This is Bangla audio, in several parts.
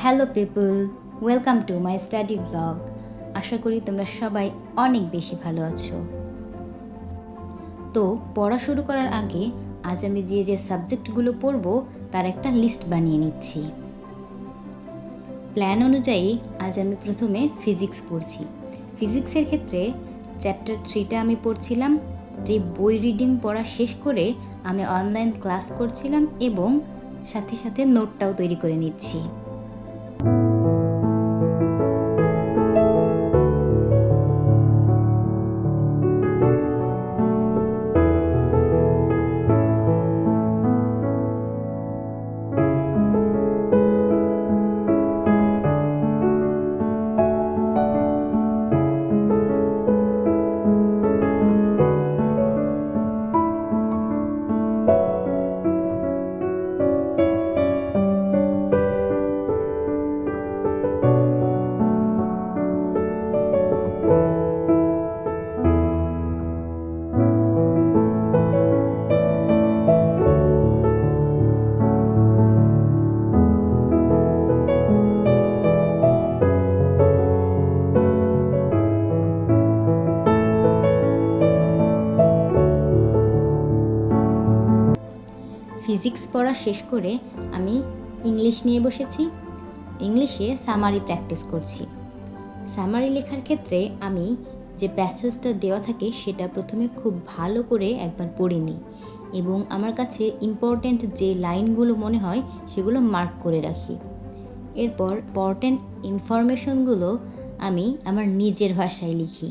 Hello people, welcome to my study blog. আশা করি তোমরা সবাই অনেক বেশি ভালো আছো। তো পড়া শুরু করার আগে আজ আমি যে সাবজেক্টগুলো পড়ব তার একটা লিস্ট বানিয়ে নিচ্ছি। প্ল্যান অনুযায়ী আজ আমি প্রথমে ফিজিক্স পড়ছি। ফিজিক্সের ক্ষেত্রে চ্যাপ্টার 3টা আমি পড়ছিলাম। যে বই রিডিং পড়া শেষ করে আমি অনলাইন ক্লাস করছিলাম এবং সাথে সাথে নোটটাও তৈরি করে নিচ্ছি। ফিজিক্স পড়া শেষ করে আমি ইংলিশ নিয়ে বসেছি। ইংলিশে সামারি প্র্যাকটিস করছি। সামারি লেখার ক্ষেত্রে আমি যে প্যাসেজটা দেওয়া থাকে সেটা প্রথমে খুব ভালো করে একবার পড়ে নিই এবং আমার কাছে ইম্পর্ট্যান্ট যে লাইনগুলো মনে হয় সেগুলো মার্ক করে রাখি। এরপর ইম্পর্ট্যান্ট ইনফরমেশনগুলো আমি আমার নিজের ভাষায় লিখি।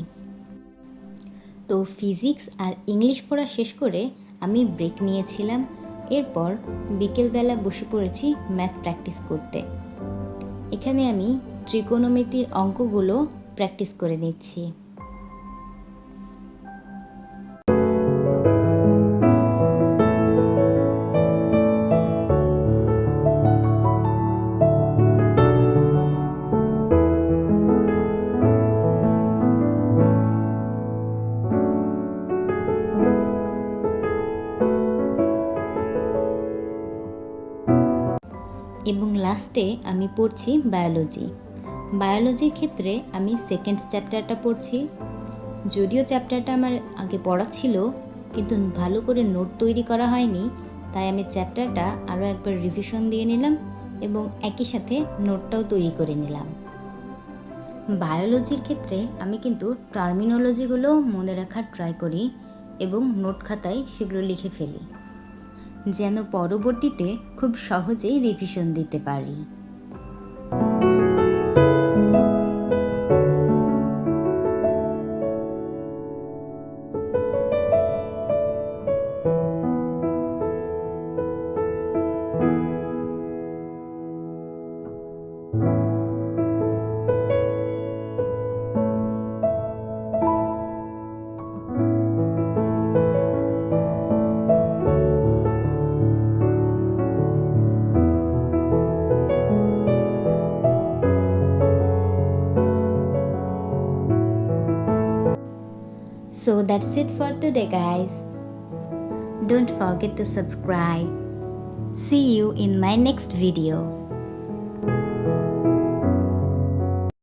তো ফিজিক্স আর ইংলিশ পড়া শেষ করে আমি ব্রেক নিয়েছিলাম। এরপর বিকেলবেলা বসে পড়েছি ম্যাথ প্র্যাকটিস করতে। এখানে আমি ত্রিকোণমিতির অঙ্কগুলো প্র্যাকটিস করে নিচ্ছি। এবং লাস্টে আমি পড়ছি বায়োলজি। বায়োলজির ক্ষেত্রে আমি সেকেন্ড চ্যাপ্টারটা পড়ছি। যদিও চ্যাপ্টারটা আমার আগে পড়া ছিল কিন্তু ভালো করে নোট তৈরি করা হয়নি, তাই আমি চ্যাপ্টারটা আরও একবার রিভিশন দিয়ে নিলাম এবং একই সাথে নোটটাও তৈরি করে নিলাম। বায়োলজির ক্ষেত্রে আমি কিন্তু টার্মিনোলজিগুলো মনে রাখার ট্রাই করি এবং নোট খাতায় সেগুলো লিখে ফেলি যেন পরবর্তীতে খুব সহজেই রিভিশন দিতে পারি। So that's it for today, guys. Don't forget to subscribe. See you in my next video.